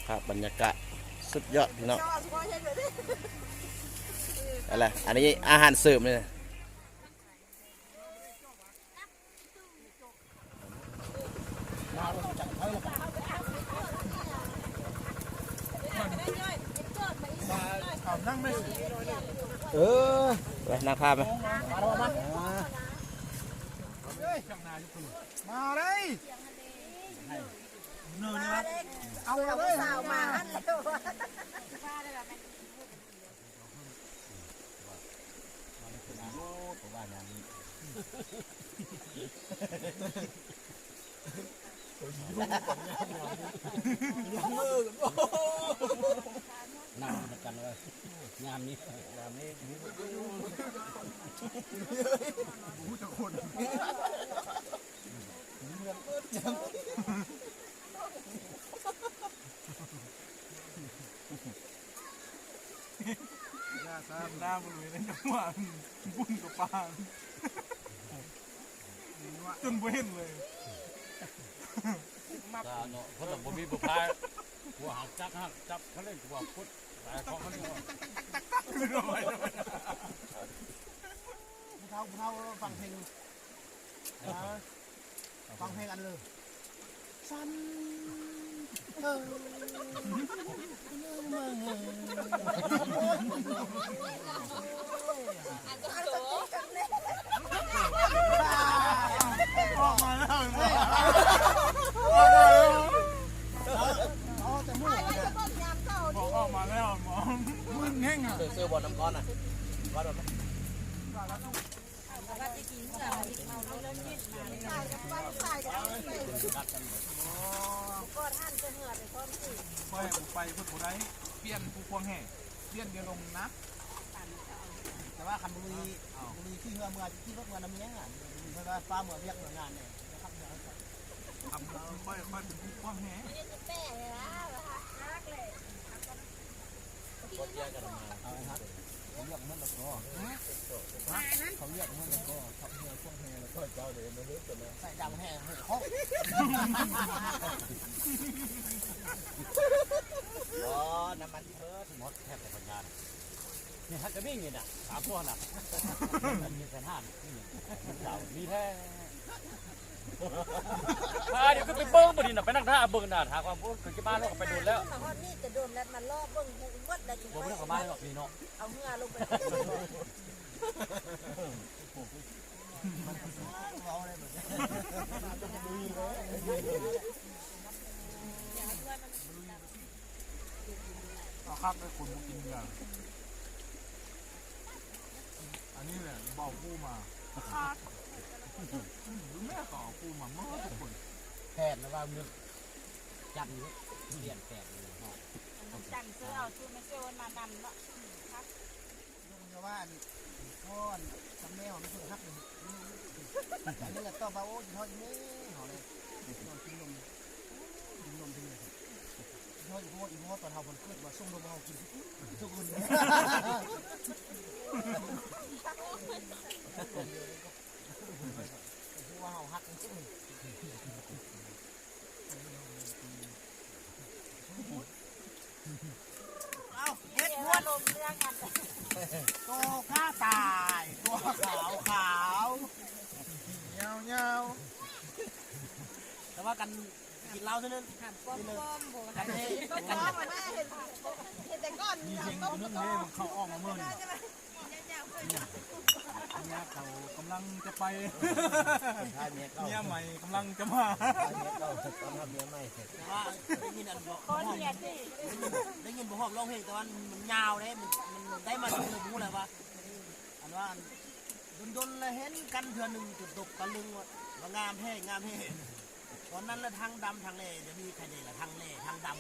ภาพบรรยากาศสุดยอดพี่น้องอะไรอันนี้อาหารเสริมเลยเออไปนั่งภาพไหมมาเลยเนินนี่วะเอาเลยสาวมาอันเร็วนั่งกันเลยงานนี้ผู้จะคนหน้าบุญเลยนะว่าบุญกับปานจนเว้นเลยมาเนาะเพราะเราบ่มีบุพายหัวหักจับเขาเล่นหัวพุทธแต่ของเขาเนี่ยผู้เฒ่าฟังเพลงอันเลยซ้ำออกมาแล้วบอกออกมาแล้วหมอมึงแห้งอ่ะซื้อบอลน้ำก้อนอ่ะก้อนแบบไปพุทธบุรีเปลี่ยนผู้ควงแห่เปลี่ยนเดียวลงนะแต่ว่าคันบุรีที่เมืองที่รถเมืองน้ำเนี้ยเพราะว่าฟ้าเมืองเรียกหน่วยงานเนี่ยนะครับทำค่อยเป็นผู้ควงแห่ก็แยกกันมาเขาเรียกมันแล้วก็เขาเรียกมันแล้วก็ทำเมืองควงแห่แล้วก็เจ้าเดี๋ยวมันเลือกกันนะใส่ดำแห่เขาอ๋อน้ำมันเบิร์ดหมดแทบจะพังงานนี่ฮักจะวิ่งเนี่ยนะสามพวกน่ะมีแสนห้านี่สาวมีแท้เดี๋ยวก็ไปเบิ้งบดินน่ะไปนั่งท่าเบิ้งน่ะหาความพูดคือที่บ้านเราก็ไปโดนแล้วนี่จะโดนแล้วมันล่อเบิ้งหูวัดได้ถึงบ่ต้องกับบ้านหรอกนี่เนาะเอาเหือลงไปเอาคักได้คนมากินกันอันนี้แหละเบาคู่มาหรือแม่ต่อคู่มาเมื่อทุกคนแพทย์นะว่ามึงจันนี่เรียนแพทย์เลยเนาะจันเสื้อเอาชุดไม่เสื้อวันมาดำเนาะครับยกมือว่าก้อนทำแม่ของไม่ถูกฮักเลยอันนี้แหละต่อเบาโอ้ยทอดนี่หอเลยนอนกินนมทิ้งเลยทอดอีโม่ตอนเฮาบนขึ้นมาส่งลมเฮากินทุกคนว่าเฮาฮักจริงเอาเฮ็ดม้วนลมเรื่องกันตัวข้าตายตัวขาวเงาแต่ว่ากันกินเหล้าเท่านั้นป้อมโบกันเองก็มาแม่เห็นแต่ก้อนมีเสียงเรื่องนี้มันเข้าออกมาเมื่อนี่เนี่ยเขากำลังจะไปเมียใหม่กำลังจะมาเมียใหม่ว่าได้ยินอันบอกได้ยินบอกร้องเพลงแต่ว่ามันยาวเลยมันได้มาดูเลยรู้เลยว่าอันว่าดนเลยเห็นกันเถื่อหนึ่งจุดตกตะลึงว่างามแท้ตอนนั้นละทางดำทางเล่จะมีใครเด่นละทางเล่ทางดำ